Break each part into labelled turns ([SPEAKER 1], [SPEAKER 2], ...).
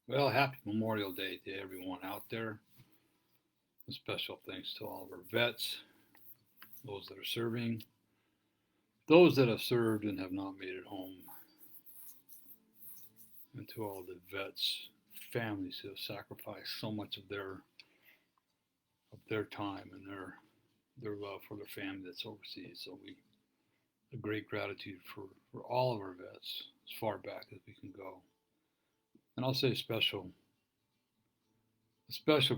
[SPEAKER 1] Well, happy Memorial Day to everyone out there. A special thanks to all of our vets, those that are serving, those that have served and have not made it home, and to all the vets' families who have sacrificed so much of their time and their love for their family that's overseas. So we a great gratitude for all of our vets as far back as we can go. And I'll say special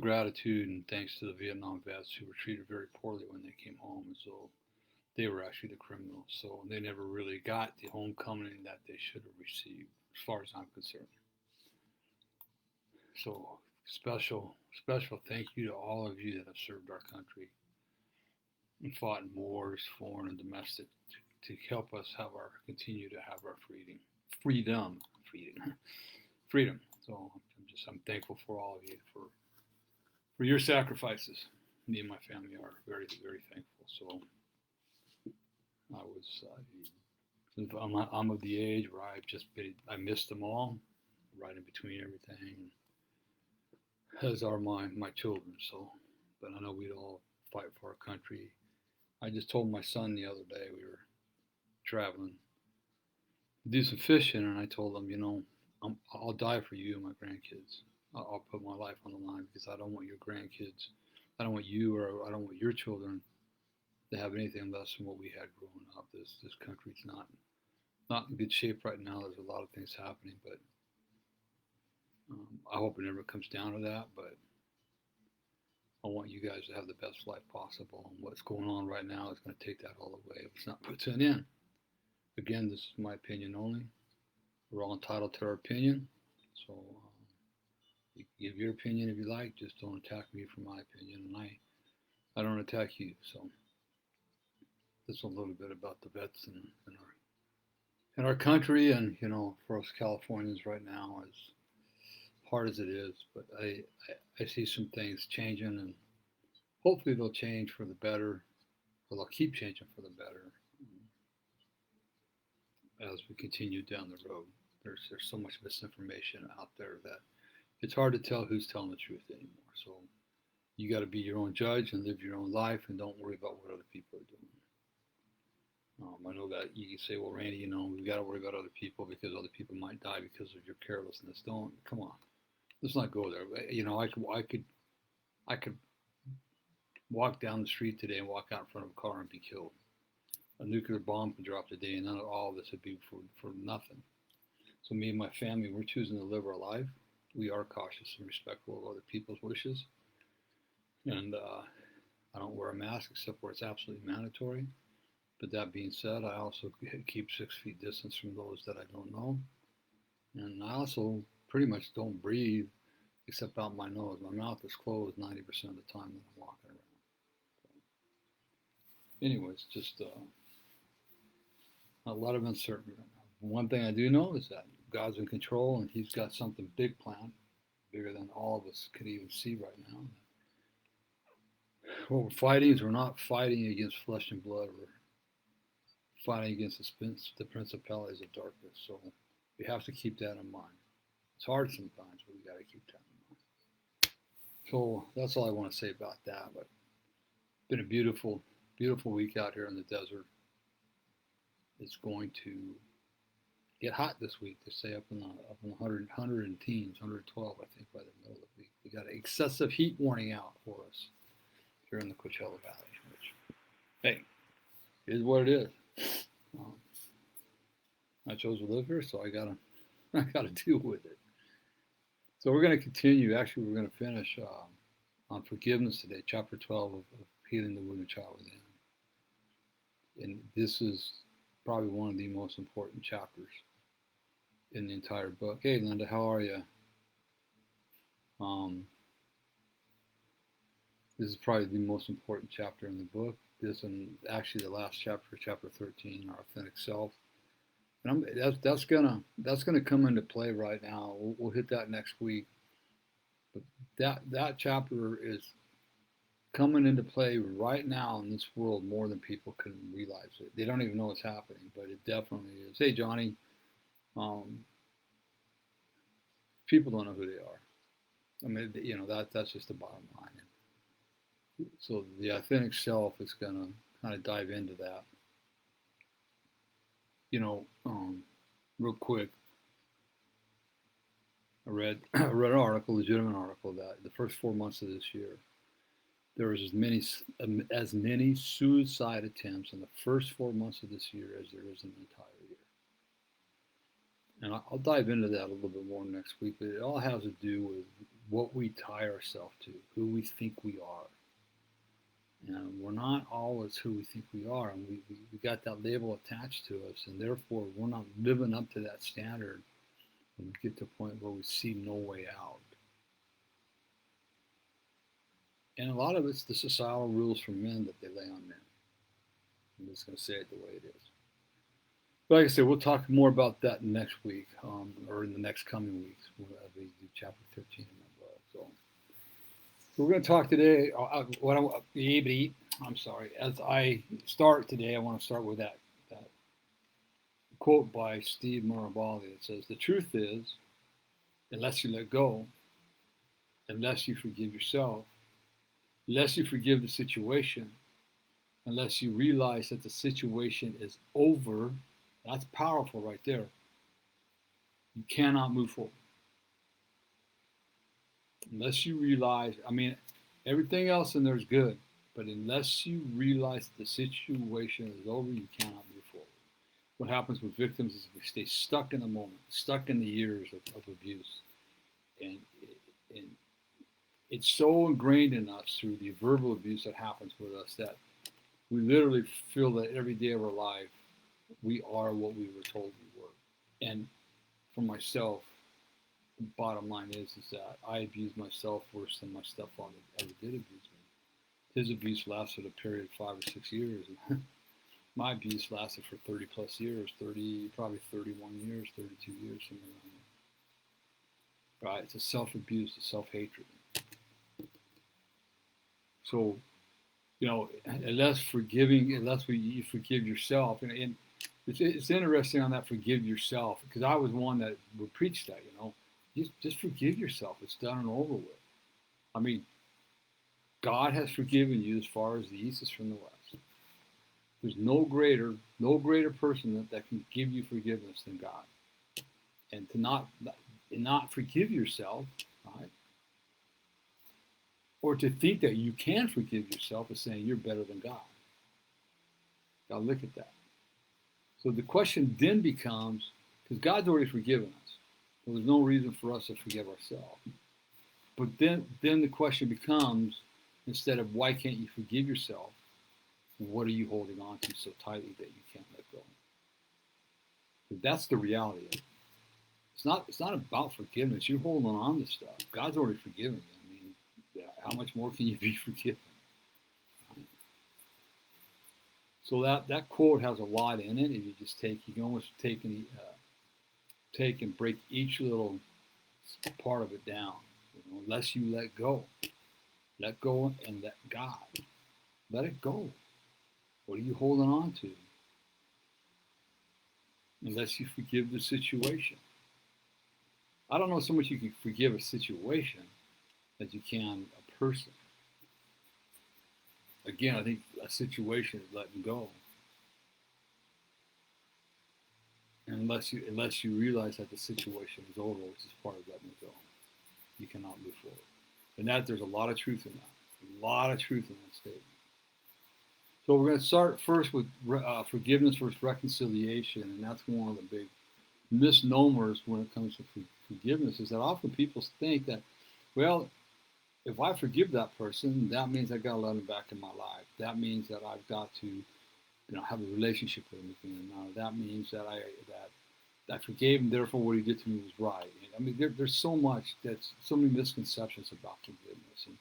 [SPEAKER 1] gratitude and thanks to the Vietnam vets who were treated very poorly when they came home, and so they were actually the criminals. So they never really got the homecoming that they should have received, as far as I'm concerned. So special thank you to all of you that have served our country and fought in wars, foreign and domestic, to help us have our continue to have our freedom, freedom. So I'm thankful for all of you for your sacrifices. Me and my family are very thankful. So I'm of the age where I missed them all, right in between everything, as are my children. So, but I know we'd all fight for our country. I just told my son the other day we were traveling to do some fishing, and I told him, I'll die for you and my grandkids. I'll put my life on the line because I don't want your grandkids, I don't want you, or I don't want your children to have anything less than what we had growing up. This country's not in good shape right now. There's a lot of things happening, but I hope it never comes down to that. But I want you guys to have the best life possible. And what's going on right now is going to take that all away if it's not put to an end. Again, this is my opinion only. We're all entitled to our opinion. So you can give your opinion if you like. Just don't attack me for my opinion, and I don't attack you. So that's a little bit about the vets in our country, and for us Californians right now, as hard as it is, but I see some things changing, and hopefully they'll change for the better, or they'll keep changing for the better as we continue down the road. There's so much misinformation out there that it's hard to tell who's telling the truth anymore. So you got to be your own judge and live your own life, and don't worry about what other people are doing. I know that you can say, well, Randy, we've got to worry about other people because other people might die because of your carelessness. Don't come on. Let's not go there. I could walk down the street today and walk out in front of a car and be killed. A nuclear bomb could drop today, and none of all of this would be for nothing. So me and my family, we're choosing to live our life. We are cautious and respectful of other people's wishes, and I don't wear a mask except where it's absolutely mandatory. But that being said, I also keep 6 feet distance from those that I don't know, and I also pretty much don't breathe except out my nose. My mouth is closed 90% of the time when I'm walking around. Anyways, just a lot of uncertainty right now. One thing I do know is that God's in control, and He's got something big planned, bigger than all of us could even see right now. What we're fighting is we're not fighting against flesh and blood. We're fighting against the principalities of darkness. So we have to keep that in mind. It's hard sometimes, but we got to keep that in mind. So that's all I want to say about that. But it's been a beautiful week out here in the desert. It's going to get hot this week. They say up in the 100 and teens, 112, I think, by the middle of the week. We got an excessive heat warning out for us here in the Coachella Valley, which, hey, is what it is. Um, I chose to live here, so I gotta deal with it. So we're going to continue. Actually, we're going to finish on forgiveness today, chapter 12 of Healing the Wounded Child Within. And this is probably one of the most important chapters in the entire book. Hey, Linda, how are you? Um, this is probably the most important chapter in the book. This and actually the last chapter, chapter 13, our authentic self. And that's gonna come into play right now. We'll hit that next week. But that chapter is coming into play right now in this world more than people can realize it. They don't even know what's happening, but it definitely is. Hey, Johnny, um, People don't know who they are. I mean, that's just the bottom line. So the authentic self is going to kind of dive into that. You know, real quick, I read an article, legitimate article, that the first 4 months of this year, there was as many suicide attempts in the first 4 months of this year as there is in the entire year. And I'll dive into that a little bit more next week, but it all has to do with what we tie ourselves to, who we think we are. And we're not always who we think we are, and we got that label attached to us, and therefore we're not living up to that standard when we get to a point where we see no way out. And a lot of it's the societal rules for men that they lay on men. I'm just going to say it the way it is. But like I said, we'll talk more about that next week, or in the next coming weeks. We'll do chapter 13 in my book. So we're going to talk today. I'm sorry. As I start today, I want to start with that quote by Steve Maraboli. It says, "The truth is, unless you let go, unless you forgive yourself, unless you forgive the situation, unless you realize that the situation is over," that's powerful right there, "you cannot move forward." Unless you realize, everything else in there is good, but unless you realize the situation is over, you cannot move forward. What happens with victims is we stay stuck in the moment, stuck in the years of abuse. And it's so ingrained in us through the verbal abuse that happens with us that we literally feel that every day of our life, we are what we were told we were. And for myself, the bottom line is that I abused myself worse than my stepfather ever did abuse me. His abuse lasted a period of 5 or 6 years. And my abuse lasted for 30 plus years, probably 31 years, 32 years, something like that. Right? It's a self-abuse, a self-hatred. So, unless you forgive yourself, and it's interesting on that forgive yourself, because I was one that would preach that, just forgive yourself. It's done and over with. God has forgiven you as far as the east is from the west. There's no greater person that can give you forgiveness than God. And to not forgive yourself, right? Or to think that you can forgive yourself is saying you're better than God. Now look at that. So the question then becomes, because God's already forgiven us, so there's no reason for us to forgive ourselves. But then the question becomes, instead of why can't you forgive yourself, what are you holding on to so tightly that you can't let go? But that's the reality of it. It's not about forgiveness. You're holding on to stuff. God's already forgiven you. How much more can you be forgiven? So that quote has a lot in it. If you just you can almost take and break each little part of it down. Unless you let go and let God. Let it go. What are you holding on to? Unless you forgive the situation. I don't know so much you can forgive a situation as you can a person. Again, I think a situation is letting go. And unless you realize that the situation is over, which is part of letting go, you cannot move forward. And there's a lot of truth in that. A lot of truth in that statement. So we're going to start first with forgiveness versus reconciliation, and that's one of the big misnomers when it comes to forgiveness, is that often people think that, well, if I forgive that person, that means I got to let them back in my life. That means that I've got to, have a relationship with them again. That means that I forgave him, therefore what he did to me was right. There's so many misconceptions about forgiveness. And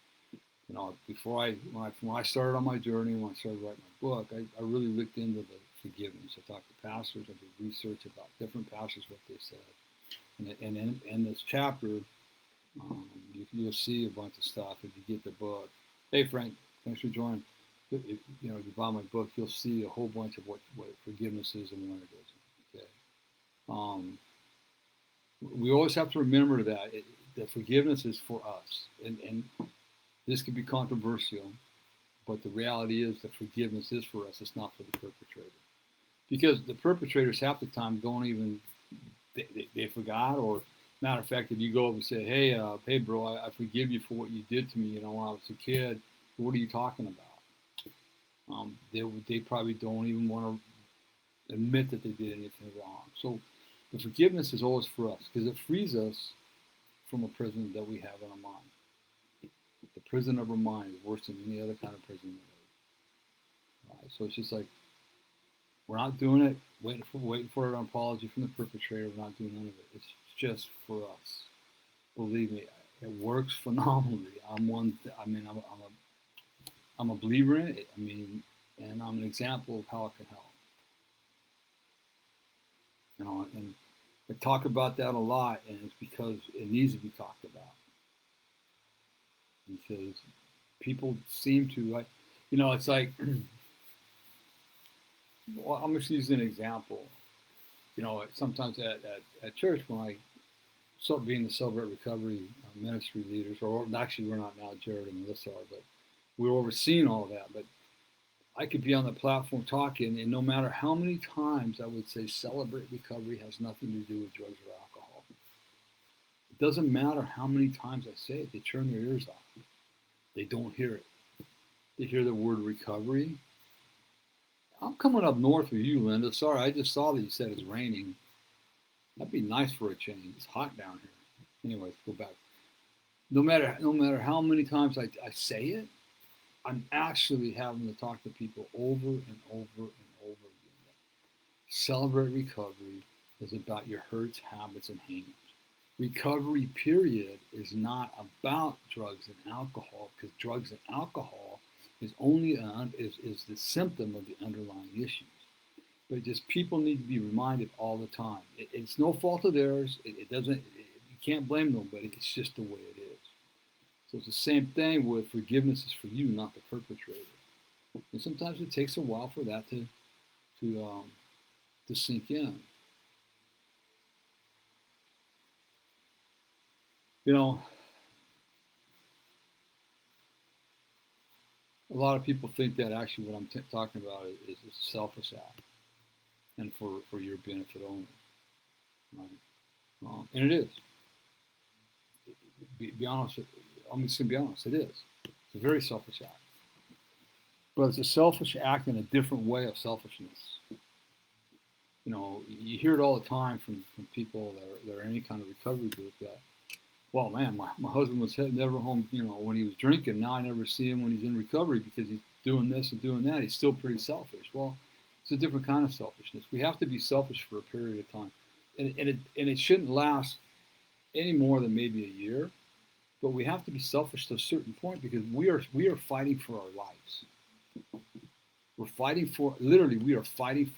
[SPEAKER 1] when I started on my journey, when I started writing my book, I really looked into the forgiveness. I talked to pastors. I did research about different pastors, what they said. And in this chapter, you'll see a bunch of stuff if you get the book. Hey, Frank, thanks for joining. If you buy my book, you'll see a whole bunch of what forgiveness is and what it isn't. Okay. We always have to remember that forgiveness is for us, and this could be controversial, but the reality is that forgiveness is for us. It's not for the perpetrator, because the perpetrators half the time don't even they forgot, or matter of fact, if you go up and say, hey, bro, I forgive you for what you did to me, when I was a kid. What are you talking about? They probably don't even want to admit that they did anything wrong. So the forgiveness is always for us because it frees us from a prison that we have in our mind. The prison of our mind is worse than any other kind of prison. Right? So it's just like we're not doing it, waiting for an apology from the perpetrator. We're not doing none of it. It's just for us. Believe me, it works phenomenally. I'm a believer in it. And I'm an example of how it can help. And I talk about that a lot, and it's because it needs to be talked about. Because people seem to like, it's like, well, I'm just using an example. Sometimes at church when I start being the Celebrate Recovery ministry leaders, or actually we're not now, Jared and Melissa are, but we're overseeing all that. But I could be on the platform talking, and no matter how many times I would say Celebrate Recovery has nothing to do with drugs or alcohol. It doesn't matter how many times I say it, they turn their ears off. They don't hear it. They hear the word recovery. I'm coming up north with you, Linda. Sorry, I just saw that you said it's raining. That'd be nice for a change. It's hot down here. Anyways, go back. No matter how many times I say it, I'm actually having to talk to people over and over and over again. Celebrate Recovery is about your hurts, habits, and hangups. Recovery, period, is not about drugs and alcohol, because drugs and alcohol is only is the symptom of the underlying issues. But just people need to be reminded all the time. It's no fault of theirs. It doesn't. You can't blame nobody. It's just the way it is. So it's the same thing with forgiveness is for you, not the perpetrator. And sometimes it takes a while for that to sink in. A lot of people think that actually what I'm talking about is a selfish act and for your benefit only. Right? And it is. Be honest. I'm just going to be honest. It is. It's a very selfish act. But it's a selfish act in a different way of selfishness. You hear it all the time from people that are in any kind of recovery group that, well, man, my husband was never home, when he was drinking. Now I never see him when he's in recovery because he's doing this and doing that. He's still pretty selfish. Well, it's a different kind of selfishness. We have to be selfish for a period of time. And it shouldn't last any more than maybe a year. But we have to be selfish to a certain point because we are fighting for our lives. We are fighting for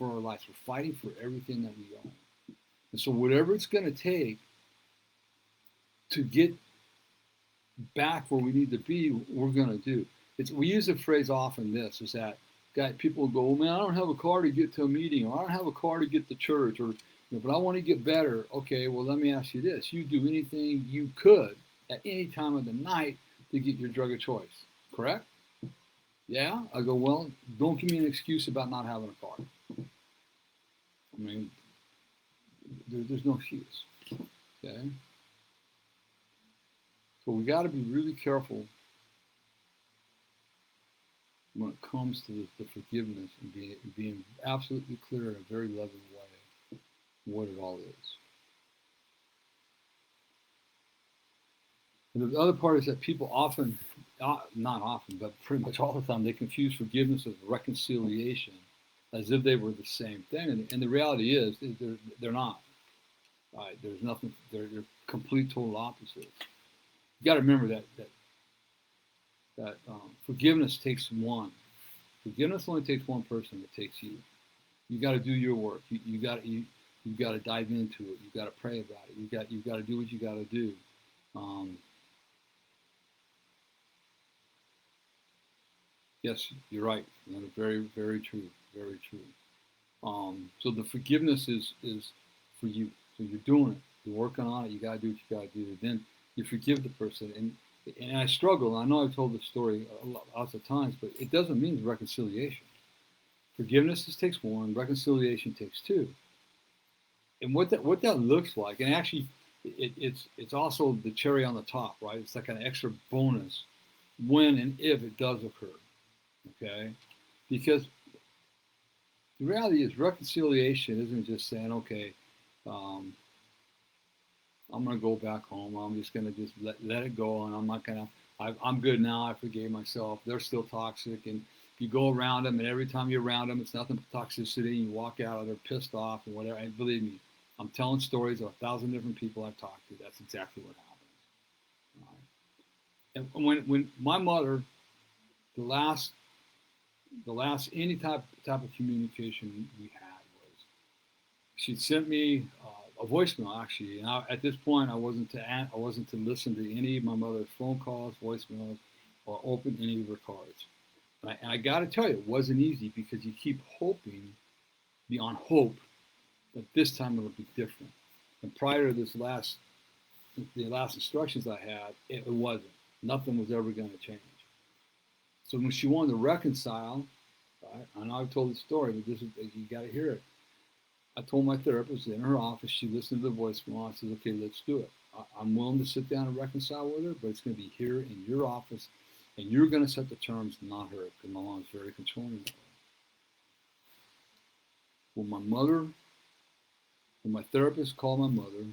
[SPEAKER 1] our lives. We're fighting for everything that we own. And so whatever it's going to take to get back where we need to be, we're going to do. We use the phrase often, this is that people go, well, man, I don't have a car to get to a meeting, or I don't have a car to get to church, or but I want to get better. Okay, well, let me ask you this. You do anything you could at any time of the night to get your drug of choice, correct? Yeah? I go, well, don't give me an excuse about not having a car. There's no excuse, okay? So we got to be really careful when it comes to the forgiveness and being absolutely clear in a very loving way what it all is. And the other part is that people often, not often, but pretty much all the time, they confuse forgiveness with reconciliation as if they were the same thing. And the reality is they're not. Right? There's nothing. They're complete total opposites. You got to remember that forgiveness takes one. Forgiveness only takes one person. It takes you. You got to do your work. You got to dive into it. You got to pray about it. You got to do what you got to do. Yes, you're right. Very, very true. Very true. So the forgiveness is for you. So you're doing it. You're working on it. You got to do what you got to do. Then you forgive the person. And I struggle. I know I've told this story lots of times, but it doesn't mean reconciliation. Forgiveness takes one. Reconciliation takes two. And what that looks like, and actually, it's also the cherry on the top, right? It's like an extra bonus when and if it does occur. Okay, because the reality is reconciliation isn't just saying, okay, um, I'm going to go back home. I'm just going to just let it go, and I'm not going to. I'm good now. I forgave myself. They're still toxic, and you go around them, and every time you're around them, it's nothing but toxicity. You walk out, they're pissed off and whatever. And believe me, I'm telling stories of 1,000 different people I've talked to. That's exactly what happens. Right? And when my mother, the last any type of communication we had was, she sent me a voicemail actually. And at this point, I wasn't to listen to any of my mother's phone calls, voicemails, or open any of her cards. And I got to tell you, it wasn't easy because you keep hoping beyond hope that this time it'll be different. And prior to the last instructions I had, it wasn't. Nothing was ever going to change. So when she wanted to reconcile, right, I know I've told the story, but you got to hear it. I told my therapist in her office, she listened to the voicemail. I said, okay, let's do it. I'm willing to sit down and reconcile with her, but it's going to be here in your office, and you're going to set the terms, not her, because my mom's very controlling. When my therapist called my mother,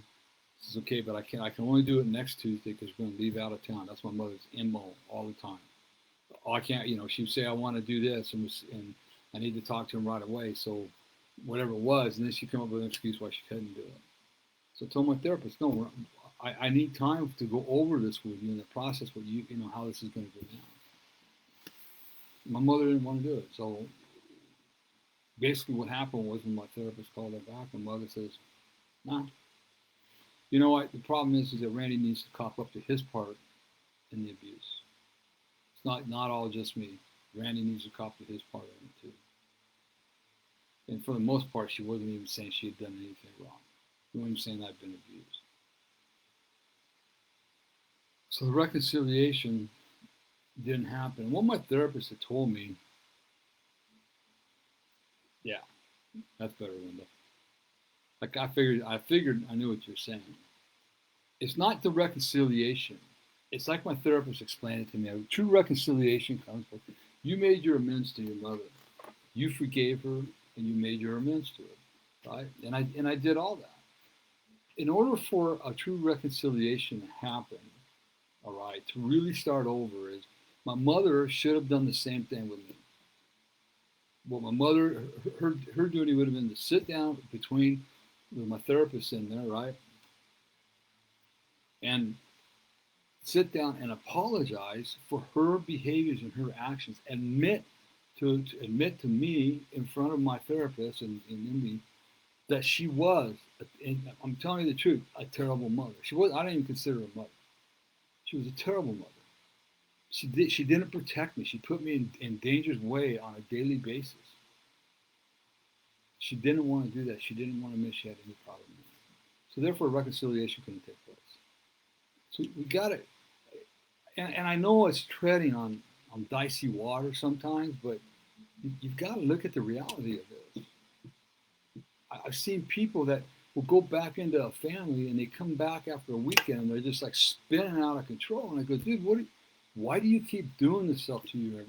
[SPEAKER 1] says, okay, but I can only do it next Tuesday because we're going to leave out of town. That's my mother's MO all the time. Oh, I can't, she would say, I want to do this, and I need to talk to him right away. So whatever it was, and then she'd come up with an excuse why she couldn't do it. So I told my therapist, no, I need time to go over this with you and the process with you, how this is going to go down. My mother didn't want to do it. So basically what happened was when my therapist called her back, my mother says, nah, you know what, the problem is that Randy needs to cop up to his part in the abuse. It's not all just me. Randy needs to cop to his part in it too. And for the most part, she wasn't even saying she had done anything wrong. She wasn't even saying I'd been abused. So the reconciliation didn't happen. And what my therapist had told me, yeah, that's better, Linda. Like I figured I knew what you're saying. It's not the reconciliation. It's like my therapist explained it to me. True reconciliation comes from you made your amends to your mother. You forgave her and you made your amends to her, right? And I did all that. In order for a true reconciliation to happen, all right, to really start over, is my mother should have done the same thing with me. What my mother, her duty would have been to sit down with my therapist in there, right, and sit down and apologize for her behaviors and her actions. Admit to me in front of my therapist and me that she was, and I'm telling you the truth, a terrible mother. She was. I didn't even consider her a mother. She was a terrible mother. She didn't protect me. She put me in danger's way on a daily basis. She didn't want to do that. She didn't want to admit she had any problem with it. So therefore, reconciliation couldn't take place. So we got it. And I know it's treading on dicey water sometimes, but you've got to look at the reality of this. I've seen people that will go back into a family and they come back after a weekend and they're just like spinning out of control. And I go, dude, why do you keep doing this stuff to you?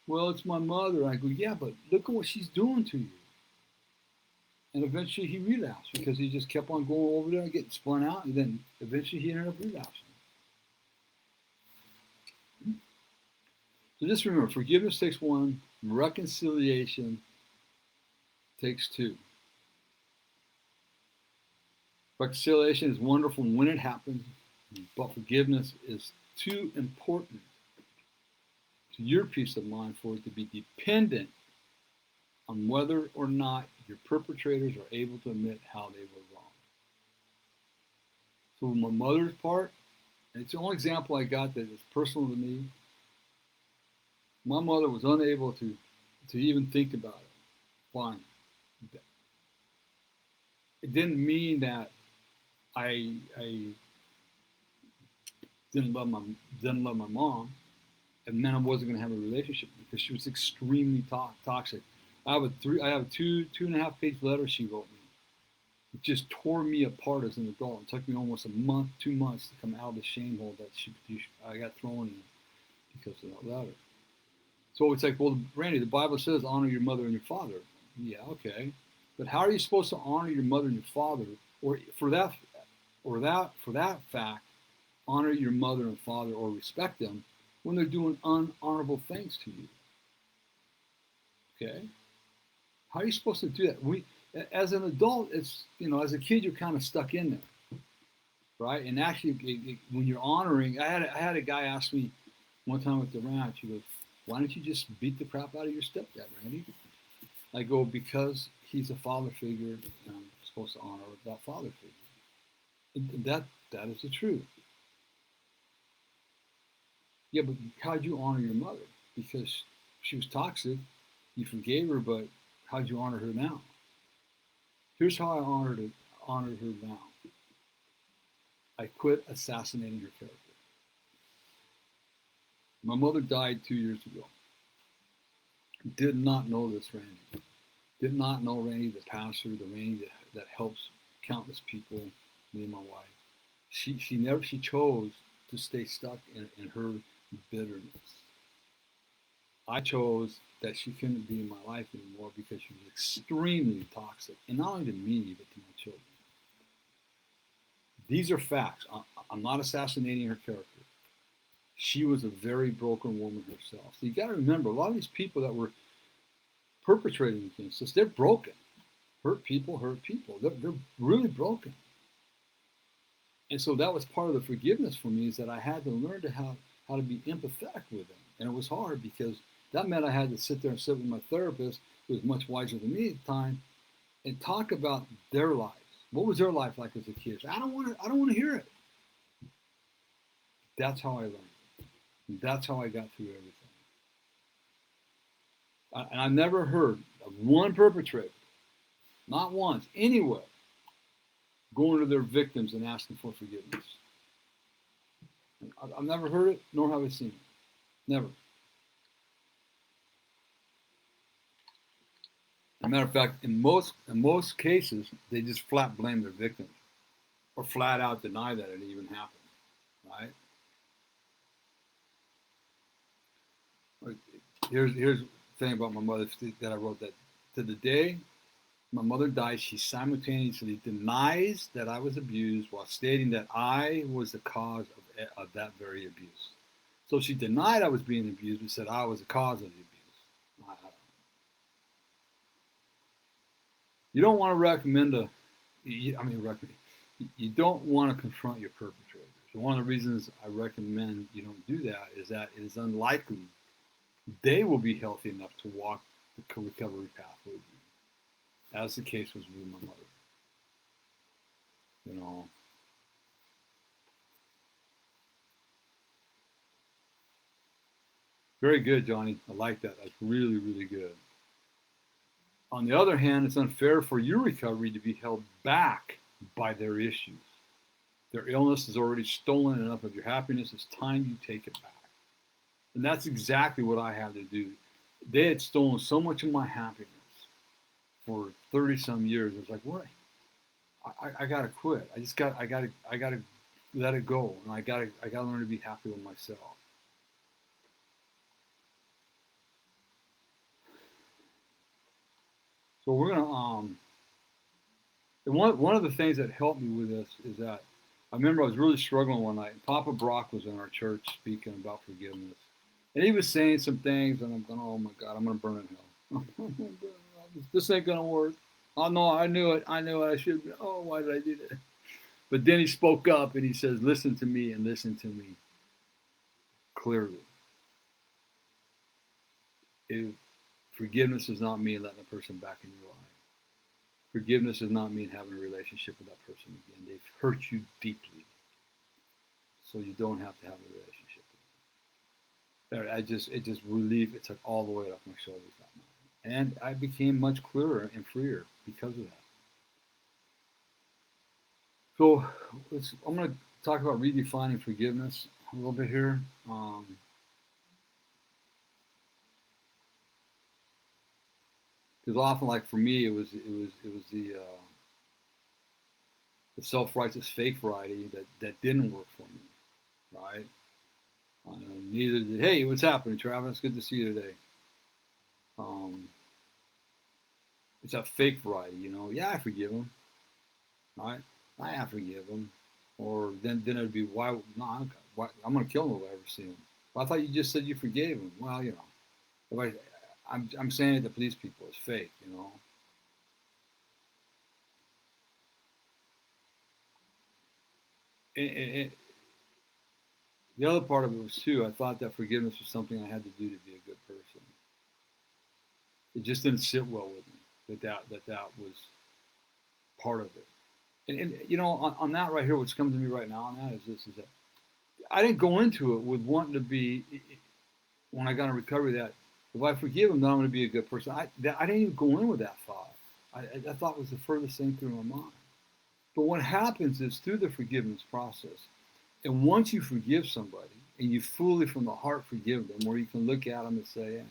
[SPEAKER 1] Well, it's my mother. And I go, yeah, but look at what she's doing to you. And eventually he relapsed because he just kept on going over there and getting spun out. And then eventually he ended up relapsing. So just remember, forgiveness takes one, reconciliation takes two. Reconciliation is wonderful when it happens, but forgiveness is too important to your peace of mind for it to be dependent on whether or not your perpetrators are able to admit how they were wrong. So my mother's part, and it's the only example I got that is personal to me, my mother was unable to even think about it. Fine. It didn't mean that I didn't love my didn't love my mom, and then I wasn't going to have a relationship because she was extremely toxic. I have a two and a half page letter she wrote me. It just tore me apart as an adult. It took me almost a month, 2 months to come out of the shame hole that I got thrown in because of that letter. So it's like, well, Randy, the Bible says honor your mother and your father. Yeah, okay, but how are you supposed to honor your mother and your father, or for that fact, honor your mother and father or respect them when they're doing unhonorable things to you? Okay, how are you supposed to do that? As an adult, it's as a kid, you're kind of stuck in there, right? And actually, when you're honoring, I had a guy ask me one time at the ranch. He goes, "Why don't you just beat the crap out of your stepdad, Randy?" I go, "Because he's a father figure, and I'm supposed to honor that father figure." And that is the truth. Yeah, but how'd you honor your mother? Because she was toxic. You forgave her, but how'd you honor her now? Here's how I honored her now. I quit assassinating her character. My mother died 2 years ago. Did not know this Randy. Did not know Randy, the pastor, the Randy that helps countless people, me and my wife. She chose to stay stuck in her bitterness. I chose that she couldn't be in my life anymore because she was extremely toxic, and not only to me, but to my children. These are facts. I'm not assassinating her character. She was a very broken woman herself. So you got to remember, a lot of these people that were perpetrating against us, they're broken. Hurt people hurt people. They're really broken. And so that was part of the forgiveness for me, is that I had to learn how to be empathetic with them. And it was hard because that meant I had to sit there and sit with my therapist, who was much wiser than me at the time, and talk about their lives. What was their life like as a kid? I don't want to hear it. That's how I learned. That's how I got through everything. And I never heard of one perpetrator, not once, anywhere, going to their victims and asking for forgiveness. I've never heard it, nor have I seen it. Never. As a matter of fact, in most cases, they just flat blame their victims, or flat out deny that it even happened. Right? Here's the thing about my mother that I wrote, that to the day my mother died, she simultaneously denies that I was abused while stating that I was the cause of that very abuse. So she denied I was being abused, but said I was the cause of the abuse. You don't want to recommend you don't want to confront your perpetrators. And one of the reasons I recommend you don't do that is that it is unlikely they will be healthy enough to walk the recovery path with you, as the case was with my mother. You know, very good, Johnny. I like that. That's really, really good. On the other hand, it's unfair for your recovery to be held back by their issues. Their illness has already stolen enough of your happiness. It's time you take it back. And that's exactly what I had to do. They had stolen so much of my happiness for 30 some years. I was like, what? I gotta quit. I gotta let it go. And I gotta learn to be happy with myself. So we're gonna and one of the things that helped me with this is that I remember I was really struggling one night. Papa Brock was in our church speaking about forgiveness, and he was saying some things, and I'm going, "Oh my God, I'm gonna burn in hell. This ain't gonna work." Oh no, I knew it. I should. Oh, why did I do that? But then he spoke up and he says, "Listen to me and listen to me clearly. If forgiveness does not mean letting a person back in your life. Forgiveness does not mean having a relationship with that person again. They've hurt you deeply, so you don't have to have a relationship with them." It just relieved. It took all the weight off my shoulders that night, and I became much clearer and freer because of that. So I'm going to talk about redefining forgiveness a little bit here. Because often, like for me, it was the self-righteous fake variety that didn't work for me, right? Neither did, hey, what's happening, Travis? Good to see you today. Um, it's that fake variety, Yeah, I forgive him, right? I forgive him. Or then it'd be, why? No, I'm going to kill him if I ever see him. Well, I thought you just said you forgave him. Well, if I'm saying it to police people, it's fake. And the other part of it was too, I thought that forgiveness was something I had to do to be a good person. It just didn't sit well with me that was part of it. And on that right here, what's coming to me right now on that is this: is that I didn't go into it with wanting to be, when I got in recovery, that if I forgive him, then I'm going to be a good person. I didn't even go in with that thought. I thought was the furthest thing through my mind. But what happens is through the forgiveness process, and once you forgive somebody and you fully from the heart forgive them, where you can look at them and say,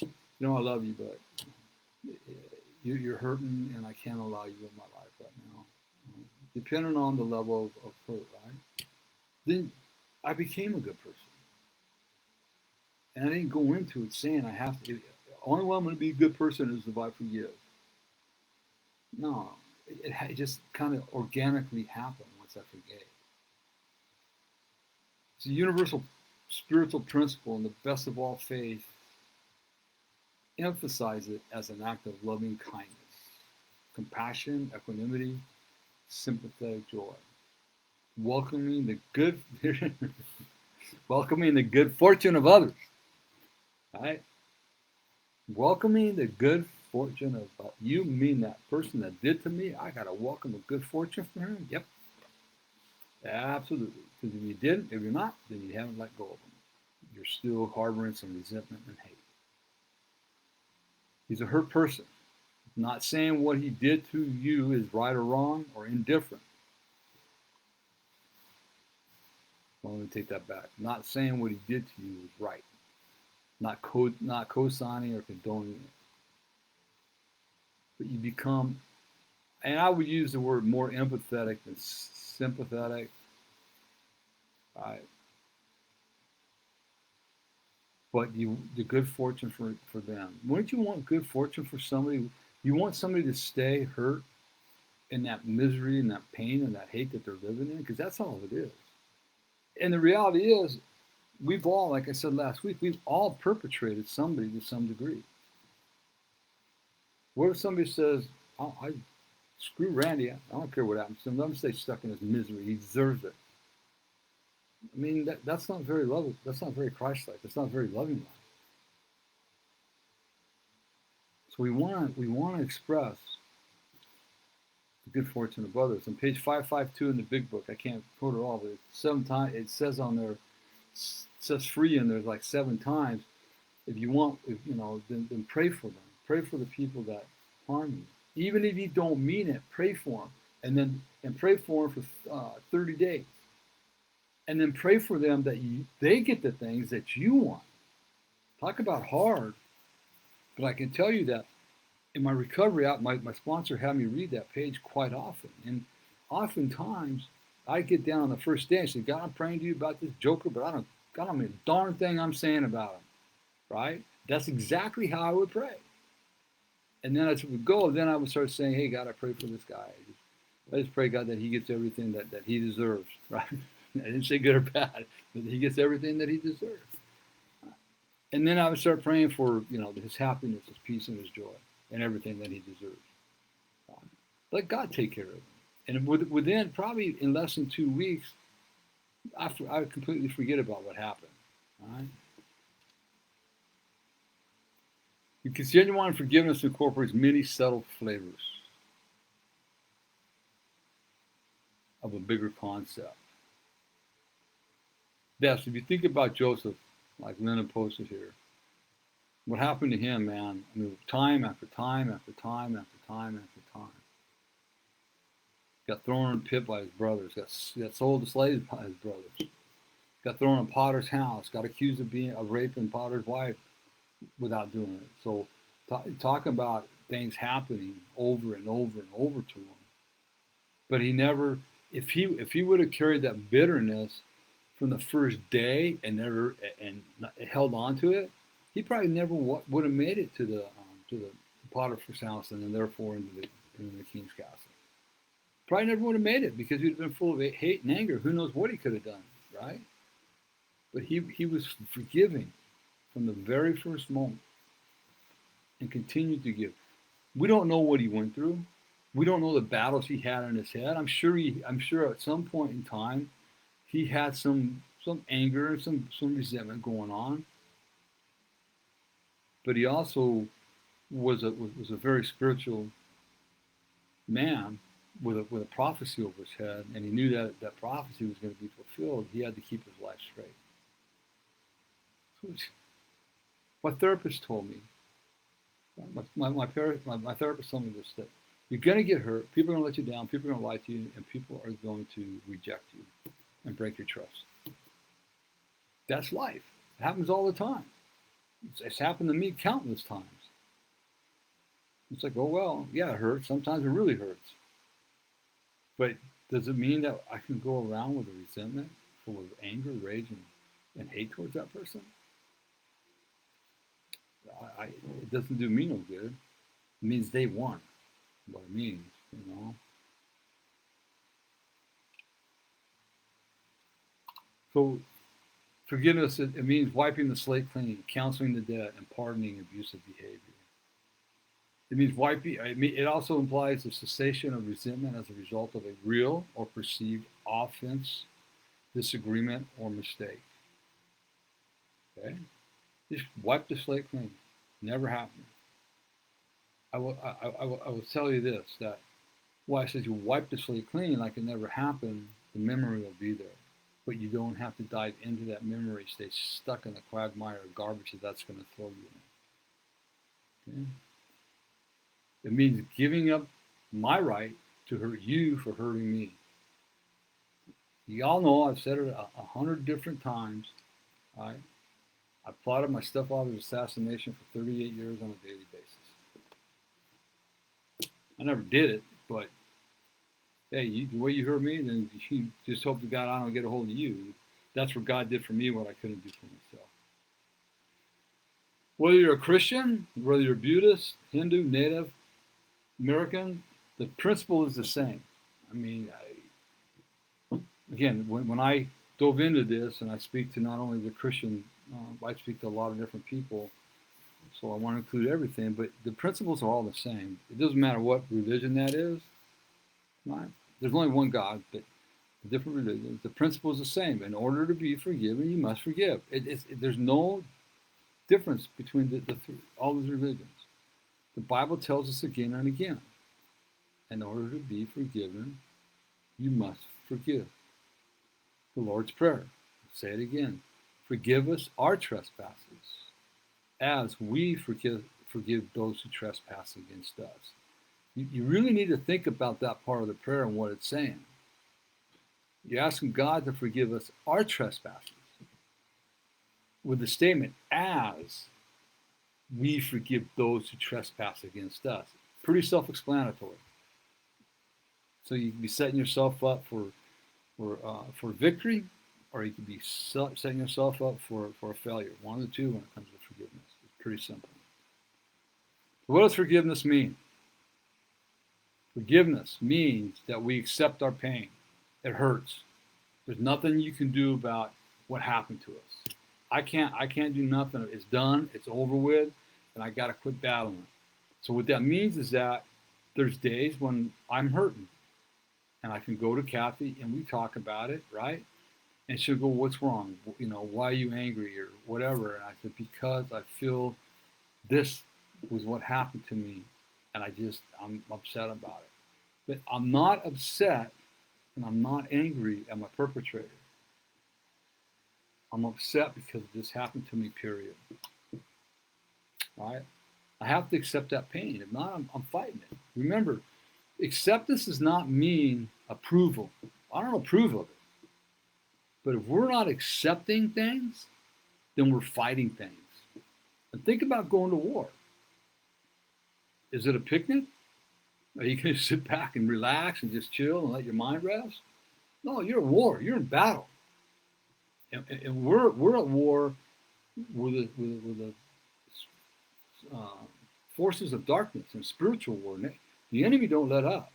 [SPEAKER 1] I love you, but you're hurting and I can't allow you in my life right now. Depending on the level of hurt, right? Then I became a good person. And I didn't go into it saying I have to. The only way I'm going to be a good person is if I forgive. No, it just kind of organically happened once I forgave. It's a universal spiritual principle, and the best of all faith emphasize it as an act of loving kindness, compassion, equanimity, sympathetic joy, welcoming the good, welcoming the good fortune of others. Right? Welcoming the good fortune of you mean that person that did to me. I gotta welcome a good fortune from him. Yep, absolutely. Because if you didn't, if you're not, then you haven't let go of him. You're still harboring some resentment and hate. He's a hurt person. Not saying what he did to you is right or wrong or indifferent. Well, let me take that back. Not saying what he did to you is right. Not co-signing or condoning it. But you become, and I would use the word more empathetic than sympathetic. Right? But the good fortune for them. Wouldn't you want good fortune for somebody? You want somebody to stay hurt in that misery and that pain and that hate that they're living in, because that's all it is. And the reality is, we've all, like I said last week, we've all perpetrated somebody to some degree. What if somebody says, oh, I screw Randy, I don't care what happens to him, let him stay stuck in his misery, he deserves it. I mean, that's not very loving. That's not very Christ-like. That's not very loving. So we want to express the good fortune of others. On page 552 in the big book, I can't quote it all, but it says on there, it says free, and there's like 7 times. If you want, then pray for them. Pray for the people that harm you. Even if you don't mean it, pray for them, and pray for them for 30 days. And then pray for them that they get the things that you want. Talk about hard, but I can tell you that in my recovery my sponsor had me read that page quite often. And oftentimes I get down on the first day and say, God, I'm praying to you about this joker, but I don't mean a darn thing I'm saying about him. Right? That's exactly how I would pray. And then as it would go, then I would start saying, hey, God, I pray for this guy. I just pray, God, that he gets everything that he deserves. Right? I didn't say good or bad, but he gets everything that he deserves. And then I would start praying for, his happiness, his peace, and his joy, and everything that he deserves. Let God take care of him. And within probably in less than 2 weeks, I would completely forget about what happened. All right? Because genuine forgiveness incorporates many subtle flavors of a bigger concept. Yes, if you think about Joseph, like Lennon posted here, what happened to him, man? I mean, time after time after time after time after time. Got thrown in a pit by his brothers. Got sold to slaves by his brothers. Got thrown in Potter's house. Got accused of raping Potter's wife without doing it. So talk about things happening over and over and over to him. But he never, if he would have carried that bitterness from the first day and never and held on to it, he probably never would have made it to the Potiphar's house and then therefore into the king's castle. Probably never would have made it because he'd been full of hate and anger. Who knows what he could have done, right? But he was forgiving from the very first moment and continued to give. We don't know what he went through. We don't know the battles he had in his head. I'm sure at some point in time he had some anger and some resentment going on. But he also was a very spiritual man with a prophecy over his head, and he knew that prophecy was going to be fulfilled. He had to keep his life straight. So my therapist told me, my therapist told me this, that you're going to get hurt, people are going to let you down, people are going to lie to you, and people are going to reject you and break your trust. That's life. It happens all the time. It's happened to me countless times. It's like, oh, well, yeah, it hurts. Sometimes it really hurts. But does it mean that I can go around with a resentment, full of anger, rage, and hate towards that person? It doesn't do me no good. It means they won. What it means, you know. So forgiveness, it means wiping the slate clean, counseling the debt, and pardoning abusive behavior. It means it also implies the cessation of resentment as a result of a real or perceived offense, disagreement, or mistake. Okay? Just wipe the slate clean. Never happened. I will tell you this, that why I said you wipe the slate clean like it never happened, the memory will be there. But you don't have to dive into that memory, stay stuck in the quagmire of garbage that's going to throw you in. Okay? It means giving up my right to hurt you for hurting me. Y'all know I've said it 100 different times. Right? I plotted my stepfather's assassination for 38 years on a daily basis. I never did it, but hey, the way you hurt me, then you just hope to God I don't get a hold of you. That's what God did for me, what I couldn't do for myself. Whether you're a Christian, whether you're Buddhist, Hindu, Native, American, the principle is the same. I mean, again, when I dove into this, and I speak to not only the Christian, I speak to a lot of different people, so I want to include everything, but the principles are all the same. It doesn't matter what religion that is. Right? There's only one God, but different religions. The principle is the same. In order to be forgiven, you must forgive. There's no difference between all these religions. The Bible tells us again and again, in order to be forgiven, you must forgive. The Lord's Prayer, I'll say it again, forgive us our trespasses, as we forgive those who trespass against us. You really need to think about that part of the prayer and what it's saying. You're asking God to forgive us our trespasses with the statement, as we forgive those who trespass against us. Pretty self-explanatory. So you can be setting yourself up for victory, or you can be setting yourself up for a failure. One of the two when it comes to forgiveness. It's pretty simple. What does forgiveness mean? Forgiveness means that we accept our pain. It hurts. There's nothing you can do about what happened to us. I can't do nothing. It's done. It's over with, and I got to quit battling. So what that means is that there's days when I'm hurting, and I can go to Kathy and we talk about it, right? And she'll go, "What's wrong? You know, why are you angry or whatever?" And I said, "Because I feel this was what happened to me, and I'm upset about it." But I'm not upset and I'm not angry at my perpetrator. I'm upset because this happened to me, period. Right? I have to accept that pain. If not, I'm fighting it. Remember, acceptance does not mean approval. I don't approve of it. But if we're not accepting things, then we're fighting things. And think about going to war. Is it a picnic? Are you going to sit back and relax and just chill and let your mind rest? No, you're at war. You're in battle. And we're at war with the forces of darkness and spiritual war. The enemy don't let up.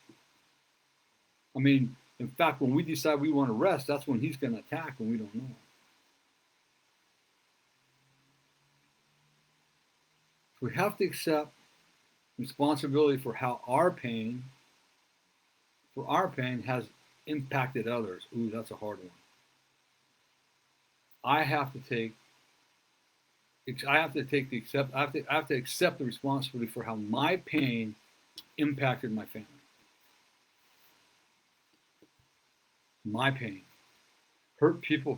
[SPEAKER 1] I mean, in fact, when we decide we want to rest, that's when he's going to attack and we don't know. We have to accept responsibility for how our pain has impacted others. Ooh, that's a hard one. I have to accept the responsibility for how my pain impacted my family. My pain. Hurt people.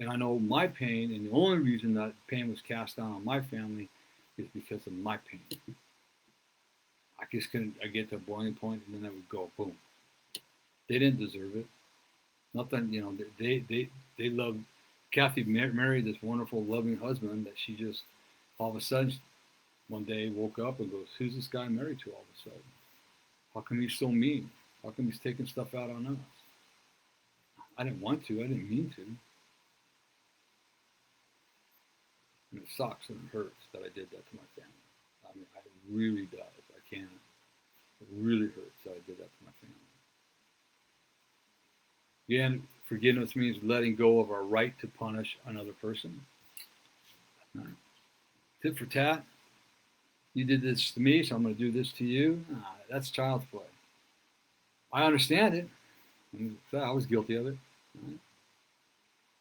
[SPEAKER 1] And I know my pain, and the only reason that pain was cast down on my family is because of my pain. I get to a boiling point, and then I would go, boom. They didn't deserve it. Nothing, they loved, Kathy married this wonderful, loving husband that she just, all of a sudden, one day woke up and goes, who's this guy married to all of a sudden? How come he's so mean? How come he's taking stuff out on us? I didn't want to. I didn't mean to. And it sucks and it hurts that I did that to my family. I mean, it really does. I can't. It really hurts that I did that to my family. Again, forgiveness means letting go of our right to punish another person. Right. Tit for tat. You did this to me, so I'm going to do this to you. That's child's play. I understand it. I was guilty of it. Right?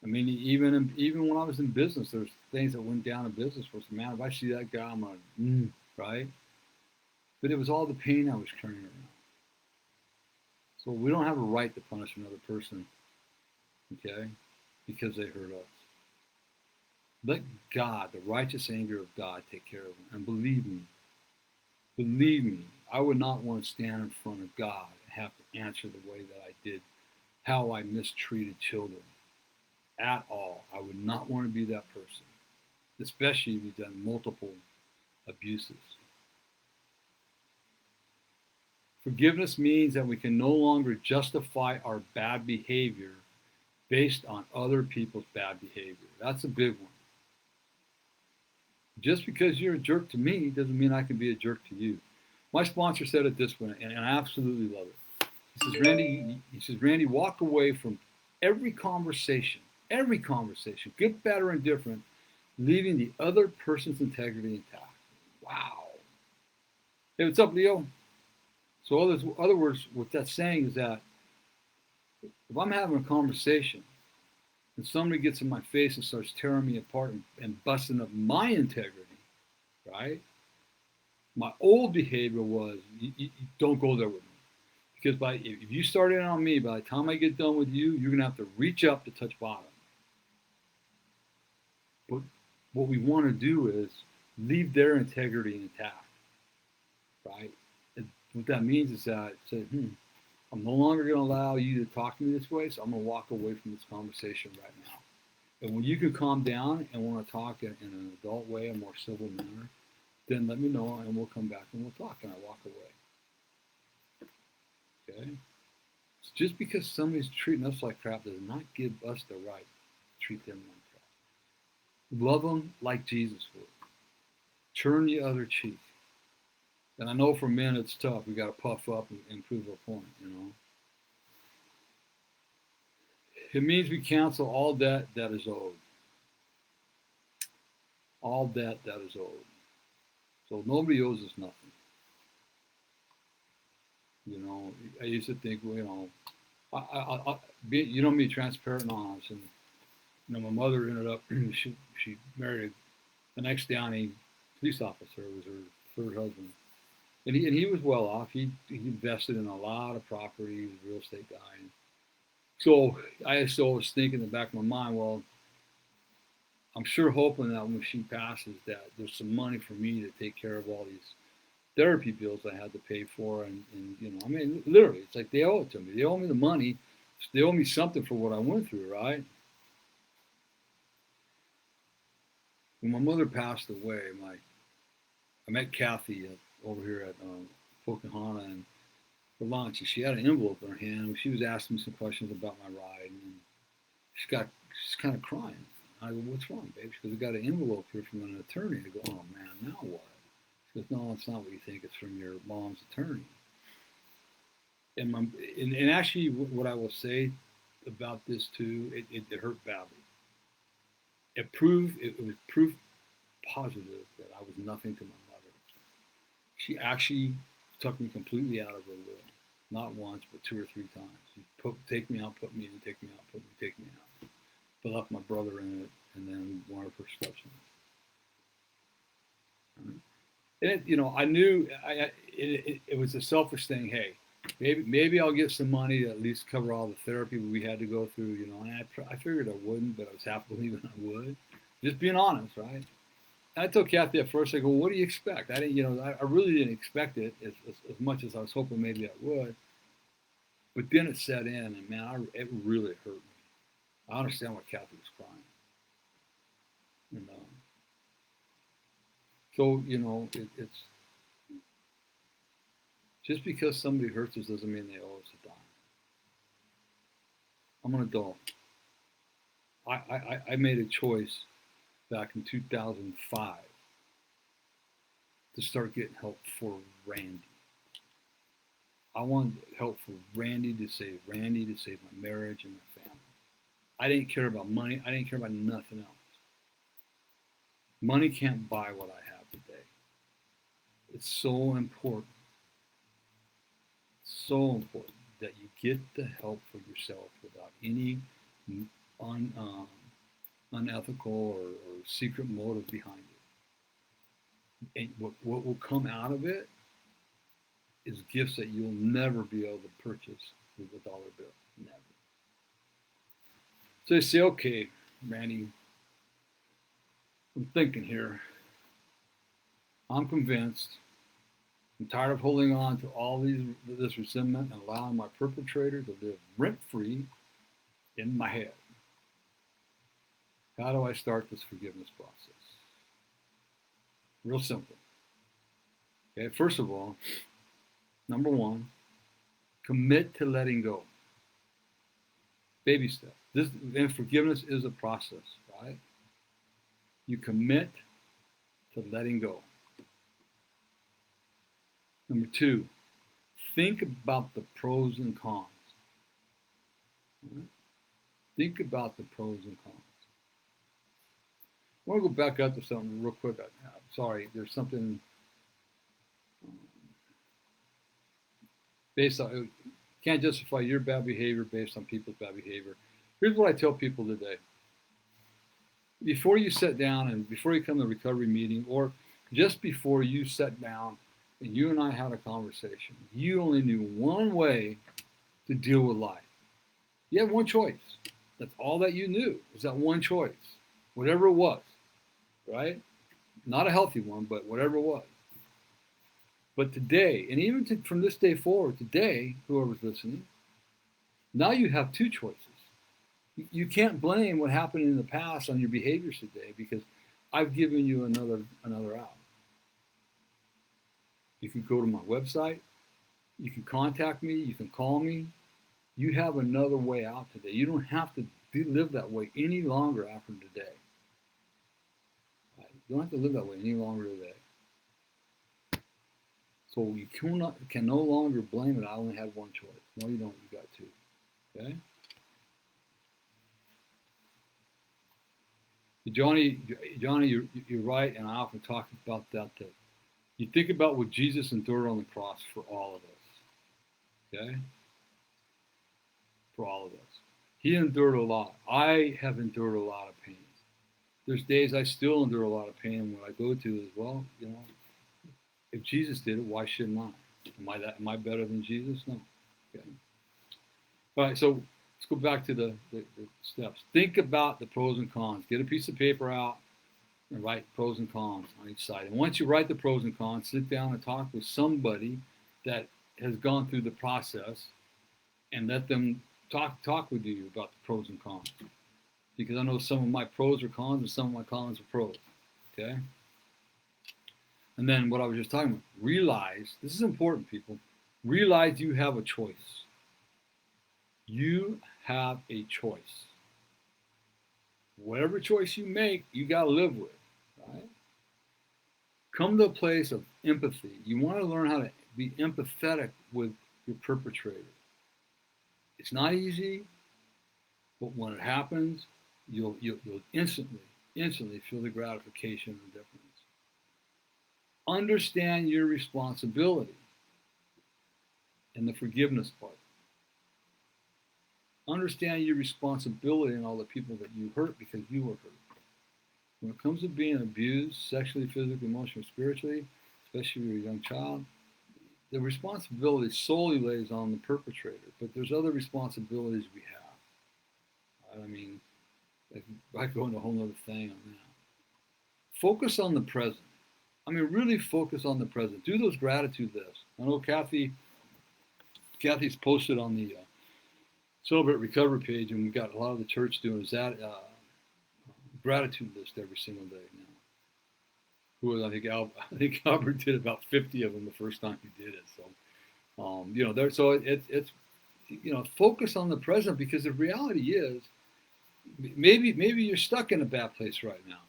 [SPEAKER 1] I mean, even when I was in business, there's things that went down in business where, man, if I see that guy, I'm going, right? But it was all the pain I was carrying around. So we don't have a right to punish another person, okay, because they hurt us. Let God, the righteous anger of God, take care of them. And believe me, I would not want to stand in front of God and have to answer the way that I did, how I mistreated children. At all. I would not want to be that person, especially if you've done multiple abuses. Forgiveness means that we can no longer justify our bad behavior based on other people's bad behavior. That's a big one. Just because you're a jerk to me doesn't mean I can be a jerk to you. My sponsor said it this way, and I absolutely love it. He says, Randy, walk away from every conversation, good, bad, or indifferent, leaving the other person's integrity intact. Wow. Hey, what's up, Leo? So other words, what that's saying is that if I'm having a conversation and somebody gets in my face and starts tearing me apart and busting up my integrity, right? My old behavior was, you don't go there with me. Because if you start in on me, by the time I get done with you, you're going to have to reach up to touch bottom. But what we want to do is leave their integrity intact, right? And what that means is that, I'm no longer going to allow you to talk to me this way, so I'm going to walk away from this conversation right now. And when you can calm down and want to talk in an adult way, a more civil manner, then let me know and we'll come back and we'll talk, and I walk away. Okay? So just because somebody's treating us like crap does not give us the right to treat them like crap. Love them like Jesus would. Turn the other cheek. And I know for men it's tough. We got to puff up and prove our point, It means we cancel all debt that is owed. All debt that is owed. So nobody owes us nothing. I used to think, I be transparent and honest. And my mother ended up, she married the next Downey police officer. Was her third husband, and he was well off. He invested in a lot of property. He was a real estate guy. And so I just always think in the back of my mind, well, I'm sure hoping that when she passes, that there's some money for me to take care of all these therapy bills I had to pay for, and I mean, literally, it's like they owe it to me. They owe me the money. They owe me something for what I went through, right? When my mother passed away, I met Kathy over here at Pocahontas and for lunch, and she had an envelope in her hand. And she was asking me some questions about my ride, and she's kind of crying. I go, "What's wrong, babe?" She goes, "I got an envelope here from an attorney." I go, "Oh man, now what?" She goes, "No, it's not what you think. It's from your mom's attorney." And actually, what I will say about this too, it hurt badly. It was proof positive that I was nothing to my mother. She actually took me completely out of her will, not once but 2 or 3 times. She take me out, put me in, take me out, put me, take me out. But left my brother in it, and then one of her steps in it. And I knew it was a selfish thing. Hey, maybe I'll get some money to at least cover all the therapy we had to go through. And I figured I wouldn't, but I was half believing I would. Just being honest, right? And I told Kathy at first, I go, "What do you expect?" I didn't, I really didn't expect it as much as I was hoping maybe I would. But then it set in, and man, it really hurt me. I understand why Kathy was crying. And so it's just because somebody hurts us doesn't mean they owe us a dime. I'm an adult. I made a choice back in 2005 to start getting help for Randy. I wanted help for Randy to save my marriage and my family. I didn't care about money. I didn't care about nothing else. Money can't buy what I have today. It's so important that you get the help for yourself without any unethical or secret motive behind it. And what will come out of it is gifts that you'll never be able to purchase with a dollar bill. Never. So they say, "Okay, Randy, I'm thinking here. I'm convinced. I'm tired of holding on to all this resentment and allowing my perpetrator to live rent-free in my head. How do I start this forgiveness process?" Real simple. Okay, first of all, number one, commit to letting go. Baby step. And forgiveness is a process, right? You commit to letting go. Number two, think about the pros and cons. Right? Think about the pros and cons. I want to go back up to something real quick. Sorry, there's something based on, can't justify your bad behavior based on people's bad behavior. Here's what I tell people today. Before you sit down and before you come to a recovery meeting, or just before you sat down and you and I had a conversation, you only knew one way to deal with life. You had one choice. That's all that you knew, was that one choice, whatever it was, right? Not a healthy one, but whatever it was. But today, and even from this day forward, today, whoever's listening, now you have two choices. You can't blame what happened in the past on your behaviors today, because I've given you another out. You can go to my website. You can contact me. You can call me. You have another way out today. You don't have to live that way any longer after today. You don't have to live that way any longer today. So you can no longer blame it. I only had one choice. No, you don't. You got two. Okay? Johnny, you're right, and I often talk about that. That you think about what Jesus endured on the cross for all of us. Okay? For all of us. He endured a lot. I have endured a lot of pain. There's days I still endure a lot of pain. What I go to is, well, if Jesus did it, why shouldn't I? Am I better than Jesus? No. Okay. All right, so let's go back to the steps. Think about the pros and cons. Get a piece of paper out. and write pros and cons on each side. And once you write the pros and cons, sit down and talk with somebody that has gone through the process and let them talk with you about the pros and cons. Because I know some of my pros are cons and some of my cons are pros. Okay? And then what I was just talking about, realize, this is important, people, realize you have a choice. You have a choice. Whatever choice you make, you got to live with, right? Come to a place of empathy. You want to learn how to be empathetic with your perpetrator. It's not easy, but when it happens, you'll instantly feel the gratification and difference. Understand your responsibility and the forgiveness part. Understand your responsibility and all the people that you hurt because you were hurt. When it comes to being abused, sexually, physically, emotionally, spiritually, especially if you're a young child, the responsibility solely lays on the perpetrator, but there's other responsibilities we have. I mean, I go into a whole other thing on that. Focus on the present. I mean, really focus on the present. Do those gratitude lists. I know Kathy's posted on the Celebrate Recovery page, and we've got a lot of the church doing is that gratitude list every single day now. I think Albert did about 50 of them the first time he did it. So, it's focus on the present, because the reality is, maybe you're stuck in a bad place right now.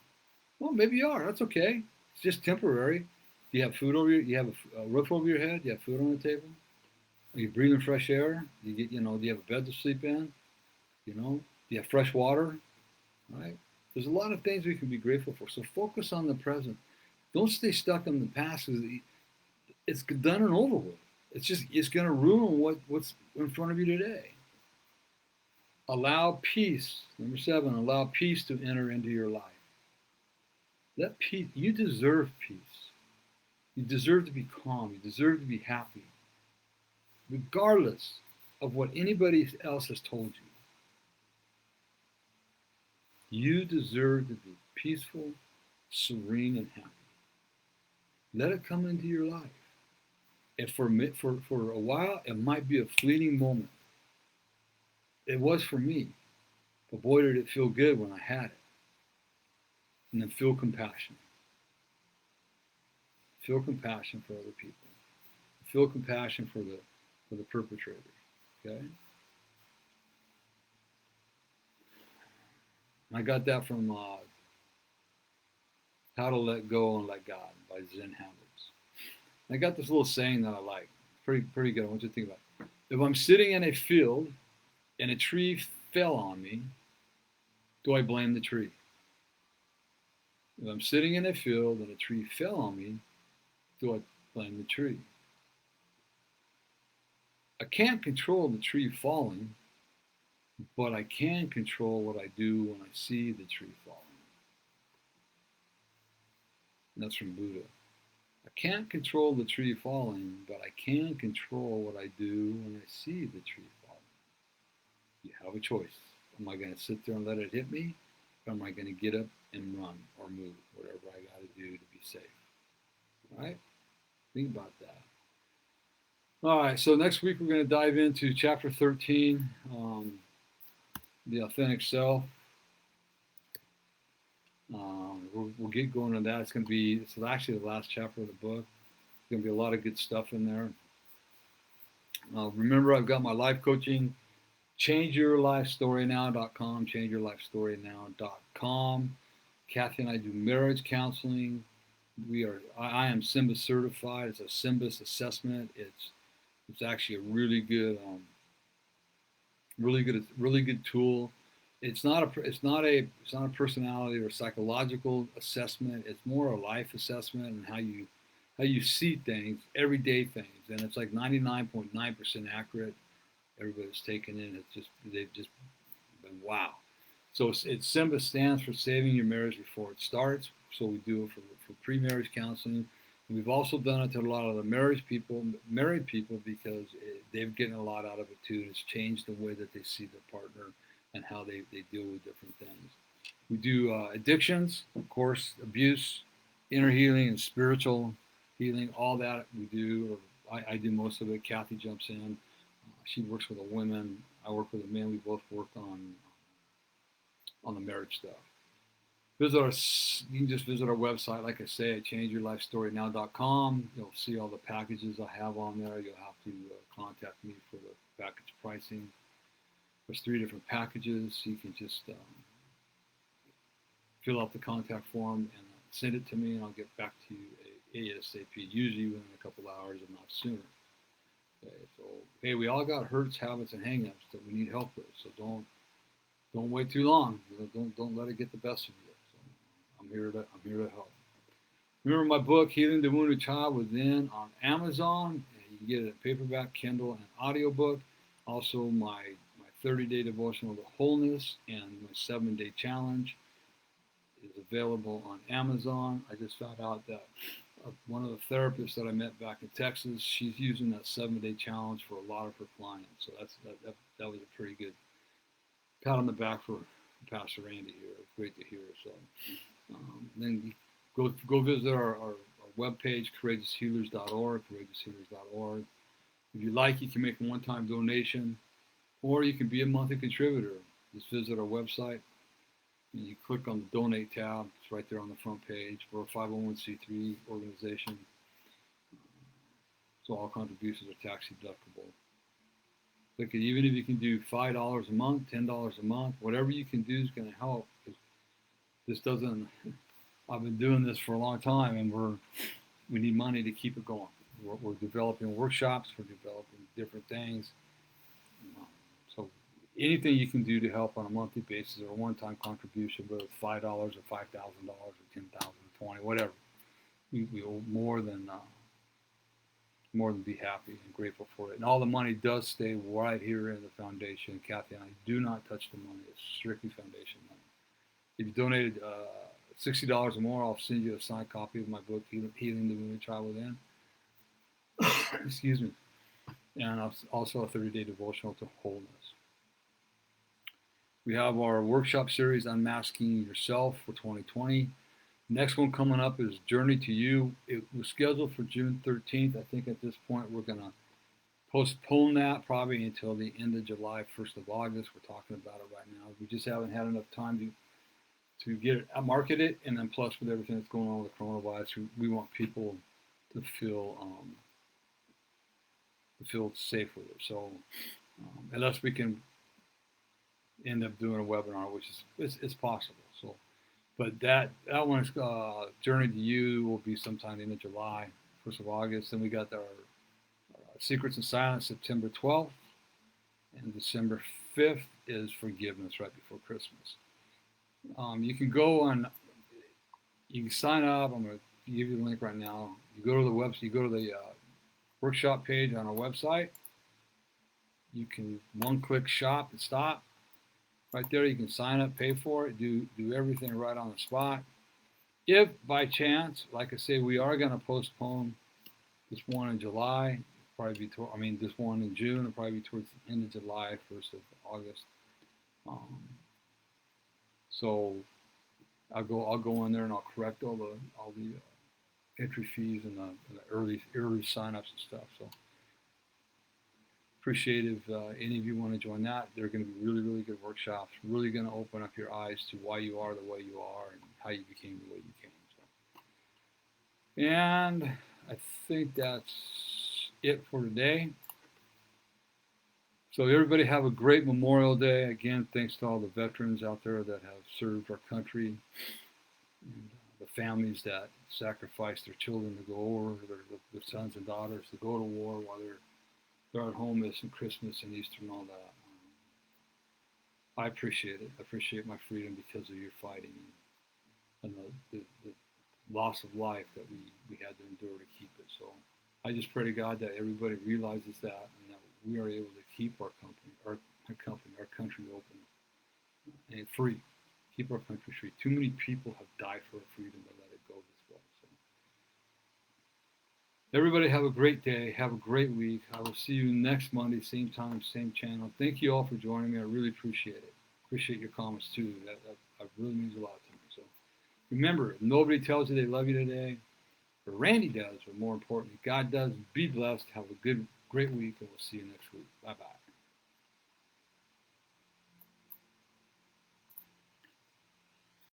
[SPEAKER 1] Well, maybe you are. That's okay. It's just temporary. Do you have food you have a roof over your head? Do you have food on the table? Are you breathing fresh air? Do you have a bed to sleep in? Do you have fresh water? Right? There's a lot of things we can be grateful for. So focus on the present. Don't stay stuck in the past. It's done and over with. It's going to ruin what's in front of you today. Allow peace. Number 7, allow peace to enter into your life. Let peace. You deserve peace. You deserve to be calm. You deserve to be happy, regardless of what anybody else has told you. You deserve to be peaceful, serene, and happy. Let it come into your life. And for a while, it might be a fleeting moment. It was for me. But boy, did it feel good when I had it. And then feel compassion. Feel compassion for other people. Feel compassion for the perpetrator. Okay? I got that from How to Let Go and Let God by Zen Habits. I got this little saying that I like. Pretty good. I want you to think about it. If I'm sitting in a field and a tree fell on me, do I blame the tree? If I'm sitting in a field and a tree fell on me, do I blame the tree? I can't control the tree falling, but I can control what I do when I see the tree falling. And that's from Buddha. I can't control the tree falling, but I can control what I do when I see the tree falling. You have a choice. Am I going to sit there and let it hit me? Or am I going to get up and run or move, whatever I got to do to be safe? All right? Think about that. All right, so next week we're going to dive into chapter 13, the authentic self. We'll get going on that. It's actually the last chapter of the book. There's going to be a lot of good stuff in there. Remember, I've got my life coaching, changeyourlifestorynow.com, changeyourlifestorynow.com. Kathy and I do marriage counseling. I am SYMBIS certified. It's a SYMBIS assessment. It's actually a really good tool. It's not a personality or psychological assessment. It's more a life assessment and how you see things, everyday things, and it's like 99.9% accurate. Everybody's taken in. They've just been wow. So SYMBIS stands for Saving Your Marriage Before It Starts. So we do it for pre-marriage counseling. And we've also done it to a lot of the married people because they've gotten a lot out of it too. It's changed the way that they see their partner and how they deal with different things. We do addictions, of course, abuse, inner healing, and spiritual healing. All that we do. I do most of it. Kathy jumps in. She works with the women. I work with the men. We both work on the marriage stuff. You can just visit our website, like I say, at changeyourlifestorynow.com. You'll see all the packages I have on there. You'll have to contact me for the package pricing. There's 3 different packages. You can just fill out the contact form and send it to me, and I'll get back to you ASAP, usually within a couple hours, if not sooner. Okay, so hey, we all got hurts, habits, and hang-ups that we need help with. So don't wait too long. Don't let it get the best of you. So I'm here to help. Remember my book, Healing the Wounded Child, Within, on Amazon. You can get it at paperback, Kindle, and audiobook. Also, my 30-day devotional to wholeness and my 7-day challenge is available on Amazon. I just found out that one of the therapists that I met back in Texas, she's using that 7-day challenge for a lot of her clients. So that was a pretty good pat on the back for Pastor Randy here. Great to hear. So then go visit our webpage, courageoushealers.org, courageoushealers.org. If you like, you can make a one-time donation, or you can be a monthly contributor. Just visit our website. And you click on the Donate tab. It's right there on the front page. We're a 501c3 organization. So all contributions are tax deductible. Look, even if you can do $5 a month, $10 a month, whatever you can do is going to help. This doesn't. I've been doing this for a long time, and we need money to keep it going. We're developing workshops. We're developing different things. So anything you can do to help on a monthly basis or a one-time contribution, whether it's $5 or $5,000 or $10,000 or $20,000, whatever, we will more than be happy and grateful for it. And all the money does stay right here in the foundation. Kathy and I do not touch the money. It's strictly foundation money. If you donated $60 or more, I'll send you a signed copy of my book, Healing the Wounded Child Within. Excuse me. And also a 30-day devotional to wholeness. We have our workshop series, Unmasking Yourself, for 2020. Next one coming up is Journey to You. It was scheduled for June 13th. I think at this point we're going to postpone that probably until the end of July, 1st of August. We're talking about it right now. We just haven't had enough time to get it, market it, and then plus with everything that's going on with the coronavirus, we want people to feel safe with it. So unless we can end up doing a webinar, which is it's possible. So, but that one's Journey to You will be sometime in July, 1st of August. Then we got our Secrets in Silence, September 12th, and December 5th is Forgiveness, right before Christmas. You can go on, you can sign up. I'm going to give you the link right now. You go to the website, you go to the workshop page on our website. You can one-click shop and stop. Right there, you can sign up, pay for it, do everything right on the spot. If by chance, like I say, we are going to postpone this one in July, this one in June, it'll probably be towards the end of July, 1st of August. So I'll go in there and I'll correct all the entry fees and the early signups and stuff. So appreciate if any of you want to join that. They're going to be really, really good workshops. Really going to open up your eyes to why you are the way you are and how you became the way you came. So. And I think that's it for today. So everybody have a great Memorial Day. Again, thanks to all the veterans out there that have served our country, and the families that sacrificed their children to go over, their sons and daughters to go to war while they're at home missing Christmas and Easter and all that. I appreciate it. I appreciate my freedom because of your fighting and the loss of life that we had to endure to keep it. So I just pray to God that everybody realizes that and that we are able to keep our country open and free. Keep our country free. Too many people have died for our freedom to let it go this way. So everybody have a great day. Have a great week. I will see you next Monday, same time, same channel. Thank you all for joining me. I really appreciate it. Appreciate your comments too. That It really means a lot to me. So remember, if nobody tells you they love you today, but Randy does, but more importantly, God does. Be blessed. Have a great week, and we'll see you next week. Bye-bye.